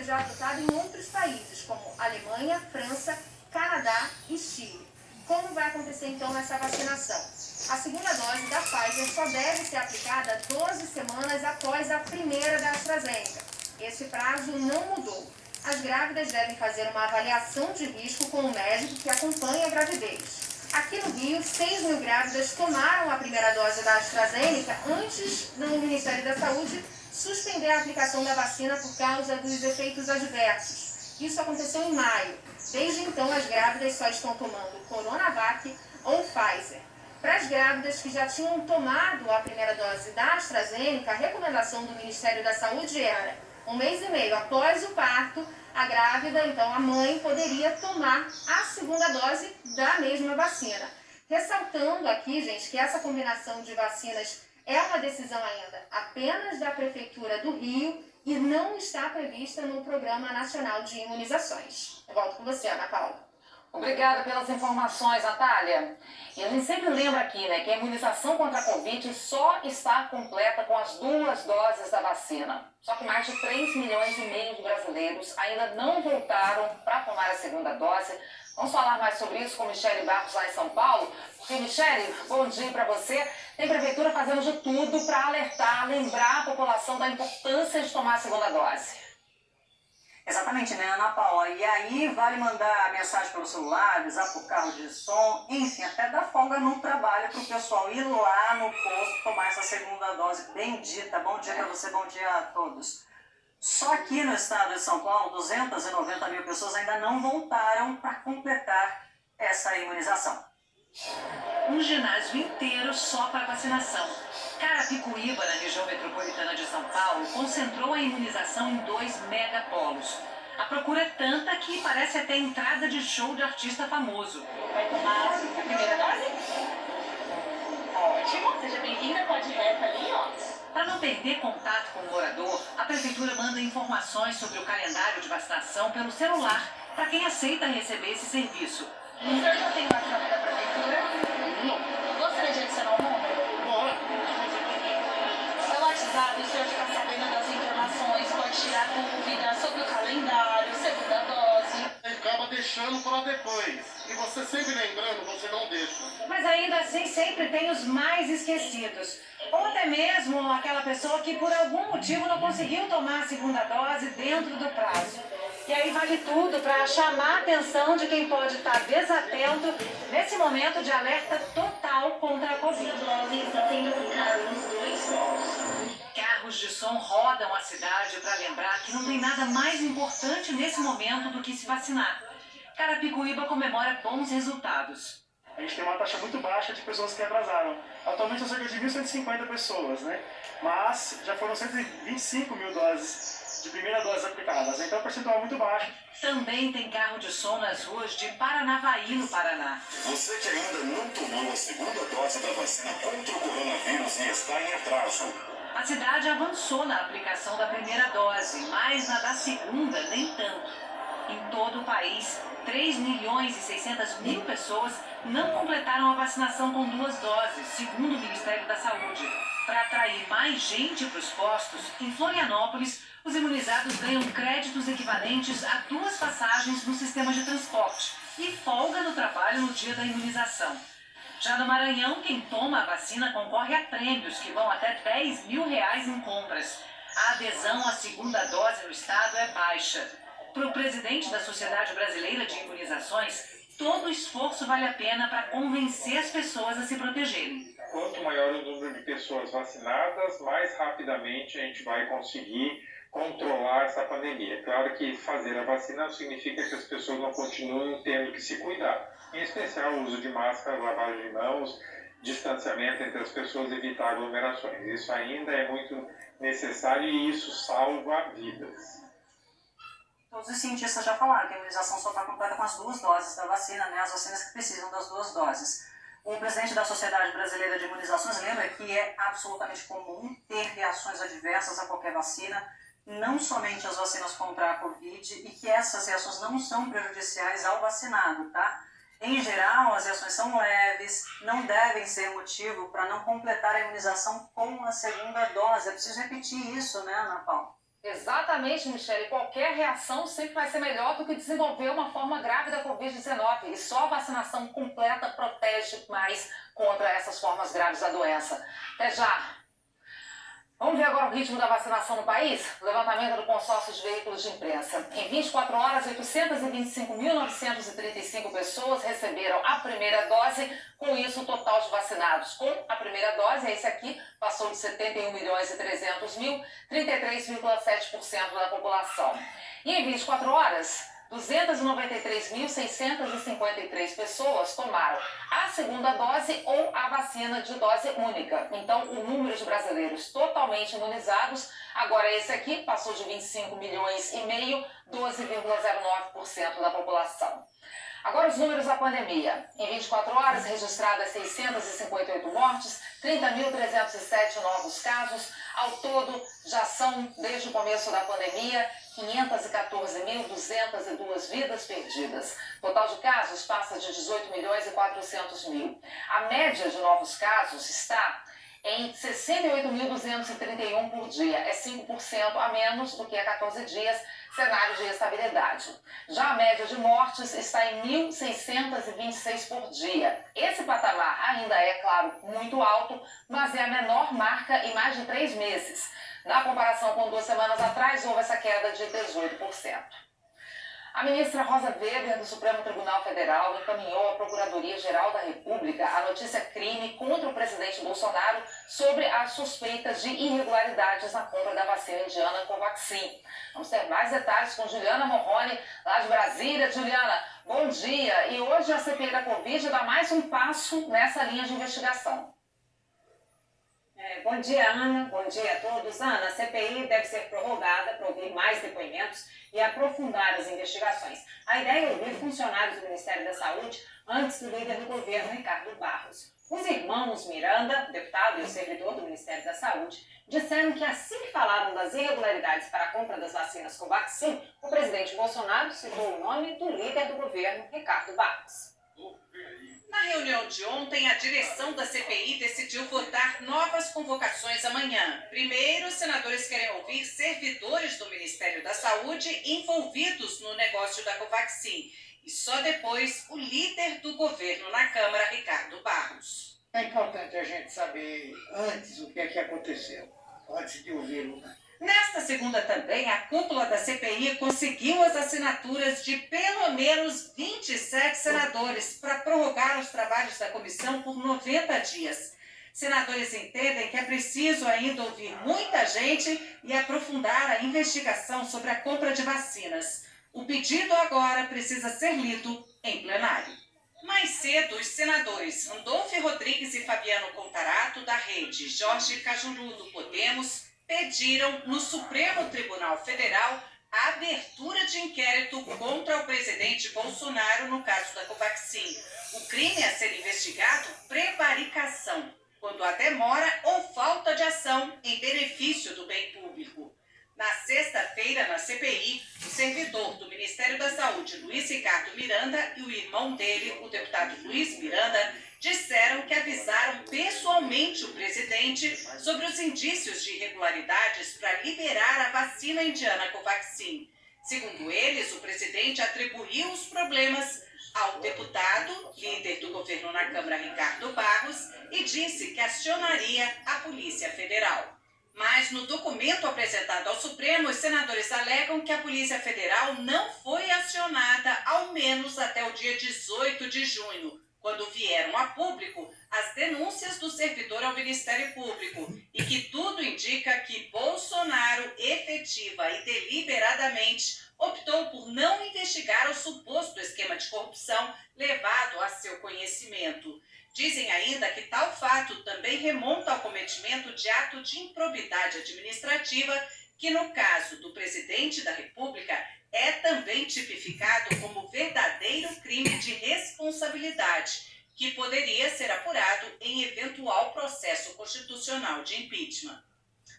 já adotada em outros países, como Alemanha, França, Canadá e Chile. Como vai acontecer então essa vacinação? A segunda dose da Pfizer só deve ser aplicada 12 semanas após a primeira da AstraZeneca. Esse prazo não mudou. As grávidas devem fazer uma avaliação de risco com o médico que acompanha a gravidez. Aqui no Rio, 6 mil grávidas tomaram a primeira dose da AstraZeneca antes do Ministério da Saúde suspender a aplicação da vacina por causa dos efeitos adversos. Isso aconteceu em maio. Desde então, as grávidas só estão tomando Coronavac ou Pfizer. Para as grávidas que já tinham tomado a primeira dose da AstraZeneca, a recomendação do Ministério da Saúde era 1 mês e meio após o parto, a grávida, então a mãe, poderia tomar a segunda dose da mesma vacina. Ressaltando aqui, gente, que essa combinação de vacinas é uma decisão ainda apenas da Prefeitura do Rio e não está prevista no Programa Nacional de Imunizações. Eu volto com você, Ana Paula. Obrigada pelas informações, Natália. E a gente sempre lembra aqui, né, que a imunização contra a Covid só está completa com as 2 doses da vacina. Só que mais de 3 milhões e meio de brasileiros ainda não voltaram para tomar a segunda dose. Vamos falar mais sobre isso com Michele Barros lá em São Paulo. Porque, Michele, bom dia para você. Tem prefeitura fazendo de tudo para alertar, lembrar a população da importância de tomar a segunda dose. Exatamente, né, Ana Paula? E aí vale mandar mensagem pelo celular, avisar por carro de som, enfim, até dar folga no trabalho para o pessoal ir lá no posto tomar essa segunda dose bendita. Bom dia para você, bom dia a todos. Só aqui no estado de São Paulo, 290 mil pessoas ainda não voltaram para completar essa imunização. Um ginásio inteiro só para vacinação. Carapicuíba, na região metropolitana de São Paulo, concentrou a imunização em 2 megapolos. A procura é tanta que parece até entrada de show de artista famoso. Vai tomar a primeira dose? Ótimo, seja bem-vinda, pode ir reto ali, ó. Para não perder contato com o morador, a prefeitura manda informações sobre o calendário de vacinação pelo celular para quem aceita receber esse serviço. O senhor já tem o WhatsApp da prefeitura? Não. Gostaria de adicionar um número? Pelo WhatsApp, o senhor fica sabendo das informações, pode tirar dúvidas sobre o calendário, segunda dose. Acaba deixando para depois. E você sempre lembrando, você não deixa. Mas ainda assim sempre tem os mais esquecidos. Ou até mesmo aquela pessoa que por algum motivo não conseguiu tomar a segunda dose dentro do prazo. E aí vale tudo para chamar a atenção de quem pode estar desatento nesse momento de alerta total contra a Covid. Carros de som rodam a cidade para lembrar que não tem nada mais importante nesse momento do que se vacinar. Carapicuíba comemora bons resultados. A gente tem uma taxa muito baixa de pessoas que atrasaram. Atualmente são cerca de 1.150 pessoas, né? Mas já foram 125 mil doses de primeira dose aplicadas, então é um percentual muito baixo. Também tem carro de som nas ruas de Paranavaí, no Paraná. Você que ainda não tomou a segunda dose da vacina contra o coronavírus e está em atraso. A cidade avançou na aplicação da primeira dose, mas na da segunda nem tanto. Em todo o país, 3 milhões e 600 mil pessoas não completaram a vacinação com 2 doses, segundo o Ministério da Saúde. Para atrair mais gente para os postos, em Florianópolis, os imunizados ganham créditos equivalentes a 2 passagens no sistema de transporte e folga no trabalho no dia da imunização. Já no Maranhão, quem toma a vacina concorre a prêmios que vão até R$10 mil em compras. A adesão à segunda dose no estado é baixa. Para o presidente da Sociedade Brasileira de Imunizações, todo esforço vale a pena para convencer as pessoas a se protegerem. Quanto maior o número de pessoas vacinadas, mais rapidamente a gente vai conseguir controlar essa pandemia. É claro que fazer a vacina não significa que as pessoas não continuem tendo que se cuidar. Em especial o uso de máscara, lavagem de mãos, distanciamento entre as pessoas, evitar aglomerações. Isso ainda é muito necessário e isso salva vidas. Todos os cientistas já falaram que a imunização só está completa com as 2 doses da vacina, né? As vacinas que precisam das 2 doses. O presidente da Sociedade Brasileira de Imunizações lembra que é absolutamente comum ter reações adversas a qualquer vacina, não somente as vacinas contra a Covid, e que essas reações não são prejudiciais ao vacinado, tá? Em geral, as reações são leves, não devem ser motivo para não completar a imunização com a segunda dose. É preciso repetir isso, né, Ana Paula? Exatamente, Michele. Qualquer reação sempre vai ser melhor do que desenvolver uma forma grave da Covid-19. E só a vacinação completa protege mais contra essas formas graves da doença. Até já! Vamos ver agora o ritmo da vacinação no país? Levantamento do consórcio de veículos de imprensa. Em 24 horas, 825.935 pessoas receberam a primeira dose. Com isso, o total de vacinados com a primeira dose, esse aqui, passou de 71.300.000, 33,7% da população. E em 24 horas, 293.653 pessoas tomaram a segunda dose ou a vacina de dose única. Então, o número de brasileiros totalmente imunizados, agora esse aqui, passou de 25 milhões e meio, 12,09% da população. Agora os números da pandemia. Em 24 horas, registradas 658 mortes, 30.307 novos casos. Ao todo, já são, desde o começo da pandemia, 514.202 vidas perdidas. O total de casos passa de 18.400.000. A média de novos casos está em 68.231 por dia. É 5% a menos do que há 14 dias, cenário de estabilidade. Já a média de mortes está em 1.626 por dia. Esse patamar ainda é, claro, muito alto, mas é a menor marca em mais de 3 meses. Na comparação com 2 semanas atrás, houve essa queda de 18%. A ministra Rosa Weber, do Supremo Tribunal Federal, encaminhou à Procuradoria-Geral da República a notícia crime contra o presidente Bolsonaro sobre as suspeitas de irregularidades na compra da vacina indiana Covaxin. Vamos ter mais detalhes com Juliana Morrone, lá de Brasília. Juliana, bom dia. E hoje a CPI da Covid dá mais um passo nessa linha de investigação. Bom dia, Ana. Bom dia a todos. Ana, a CPI deve ser prorrogada para ouvir mais depoimentos e aprofundar as investigações. A ideia é ouvir funcionários do Ministério da Saúde antes do líder do governo, Ricardo Barros. Os irmãos Miranda, deputado e o servidor do Ministério da Saúde, disseram que assim que falaram das irregularidades para a compra das vacinas Covaxin, o presidente Bolsonaro citou o nome do líder do governo, Ricardo Barros. Na reunião de ontem, a direção da CPI decidiu votar novas convocações amanhã. Primeiro, os senadores querem ouvir servidores do Ministério da Saúde envolvidos no negócio da Covaxin. E só depois, o líder do governo na Câmara, Ricardo Barros. É importante a gente saber antes o que é que aconteceu, antes de ouvi-lo, né? Nesta segunda também, a cúpula da CPI conseguiu as assinaturas de pelo menos 27 senadores para prorrogar os trabalhos da comissão por 90 dias. Senadores entendem que é preciso ainda ouvir muita gente e aprofundar a investigação sobre a compra de vacinas. O pedido agora precisa ser lido em plenário. Mais cedo, os senadores Randolfo Rodrigues e Fabiano Contarato, da Rede, Jorge Cajuru, do Podemos, pediram no Supremo Tribunal Federal a abertura de inquérito contra o presidente Bolsonaro no caso da Covaxin. O crime a ser investigado, prevaricação, quando há demora ou falta de ação em benefício do bem público. Na sexta-feira, na CPI, o servidor do Ministério da Saúde, Luiz Ricardo Miranda, e o irmão dele, o deputado Luiz Miranda, disseram que avisaram pessoalmente o presidente sobre os indícios de irregularidades para liberar a vacina indiana Covaxin. Segundo eles, o presidente atribuiu os problemas ao deputado, líder do governo na Câmara, Ricardo Barros, e disse que acionaria a Polícia Federal. Mas no documento apresentado ao Supremo, os senadores alegam que a Polícia Federal não foi acionada ao menos até o dia 18 de junho, quando vieram a público as denúncias do servidor ao Ministério Público, e que tudo indica que Bolsonaro, efetiva e deliberadamente, optou por não investigar o suposto esquema de corrupção levado a seu conhecimento. Dizem ainda que tal fato também remonta ao cometimento de ato de improbidade administrativa, que no caso do presidente da República é também tipificado como verdadeiro crime de responsabilidade, que poderia ser apurado em eventual processo constitucional de impeachment.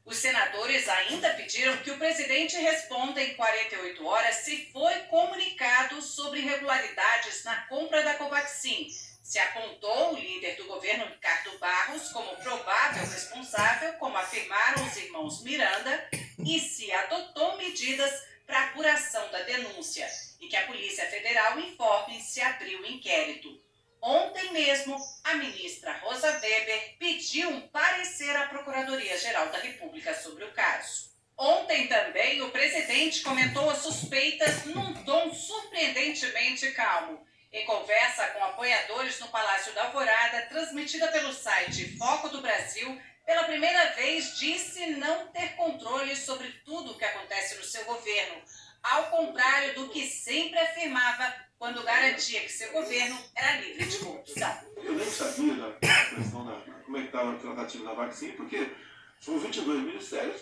Os senadores ainda pediram que o presidente responda em 48 horas se foi comunicado sobre irregularidades na compra da Covaxin, se apontou o líder do governo, Ricardo Barros, como provável responsável, como afirmaram os irmãos Miranda, e se adotou medidas para apuração da denúncia e que a Polícia Federal informe se abriu inquérito. Ontem mesmo, a ministra Rosa Weber pediu um parecer à Procuradoria-Geral da República sobre o caso. Ontem também o presidente comentou as suspeitas num tom surpreendentemente calmo. Em conversa com apoiadores no Palácio da Alvorada, transmitida pelo site Foco do Brasil, pela primeira vez disse não ter controle sobre tudo o que acontece no seu governo, ao contrário do que sempre afirmava quando garantia que seu governo era livre de corrupção. Eu nem sabia da questão como é que estava a tratativa da vacina, porque são 22 ministérios,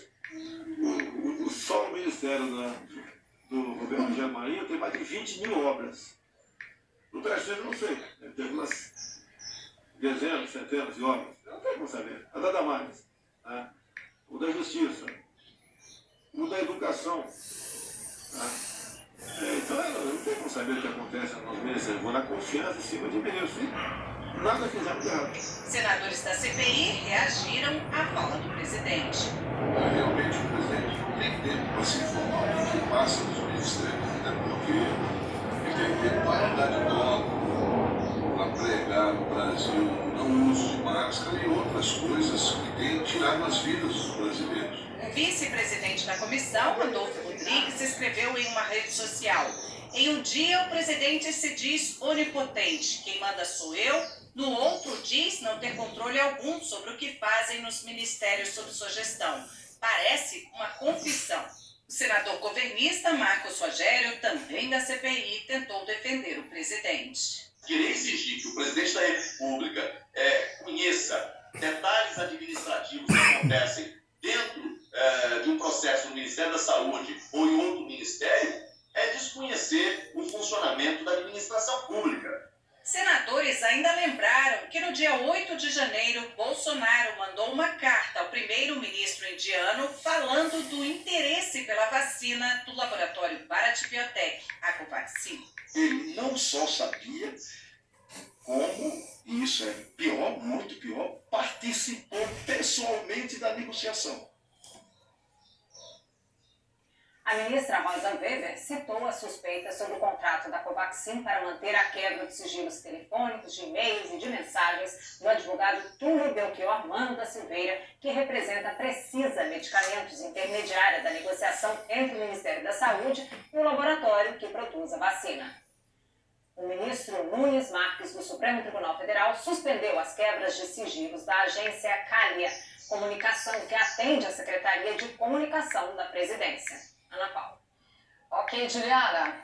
só o Ministério do Governo de Marinho tem mais de 20 mil obras. No resto eu não sei, tem umas dezenas, centenas de obras, eu não tenho como saber. A da Damares, né? O da Justiça, o da Educação. Né? Então eu não tenho como saber o que acontece nos ministérios. Vou na confiança em cima de ministros. Nada fizemos de errado. Senadores da CPI reagiram à fala do presidente. Realmente o presidente não tem tempo para se informar o que passa nos ministérios, até porque ele tem tempo para andar de moto, para pregar no Brasil, não uso de máscara e outras coisas que têm tirado as vidas dos brasileiros. O vice-presidente da comissão, Rodolfo Rodrigues, escreveu em uma rede social: em um dia o presidente se diz onipotente, quem manda sou eu. No outro diz não ter controle algum sobre o que fazem nos ministérios sob sua gestão. Parece uma confissão. O senador governista Marcos Rogério, também da CPI, tentou defender o presidente. Querer exigir que o presidente da República conheça detalhes administrativos que acontecem dentro de um processo no Ministério da Saúde ou em outro ministério é desconhecer o funcionamento da administração pública. Senadores ainda lembraram que no dia 8 de janeiro, Bolsonaro mandou uma carta ao primeiro-ministro indiano falando do interesse pela vacina do laboratório Bharat Biotech, a Covaxin. Ele não só sabia como, e isso é pior, muito pior, participou pessoalmente da negociação. A ministra Rosa Weber citou as suspeitas sobre o contrato da Covaxin para manter a quebra de sigilos telefônicos, de e-mails e de mensagens do advogado Túlio Belchior Mano da Silveira, que representa a Precisa Medicamentos, intermediária da negociação entre o Ministério da Saúde e o laboratório que produz a vacina. O ministro Nunes Marques, do Supremo Tribunal Federal, suspendeu as quebras de sigilos da agência Calia Comunicação, que atende à Secretaria de Comunicação da Presidência. Ana Paula. Ok, Juliana.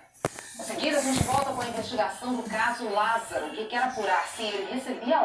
Em seguida, a gente volta com a investigação do caso Lázaro, que quer apurar se ele recebia